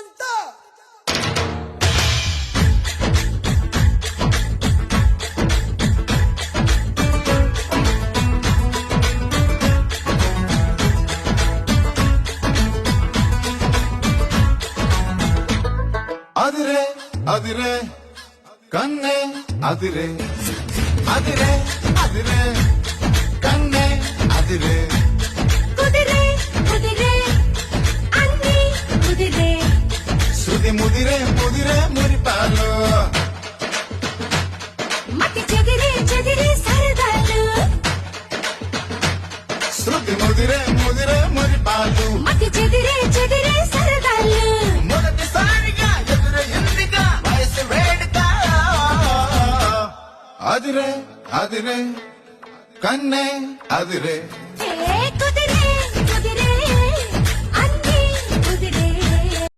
అంతా అదిరే అదిరే కన్నే అదిరే అదిరే అదిరే కన్నే అదిరే కుదిరే కుదిరే అన్ని కుదిరే శృతి ముదిరే ముదిరే మురిపాలు మతి చెదిరే చెదిరే సరదాలు శృతి ముదిరే ముదిరే మురిపాలు మతి చెదిరే చెదిరే సరదాలు మొదటిసారిగా ఎదురయ్యిందిగా వయసు వేడుక అదిరే అదిరే కన్నే అదిరే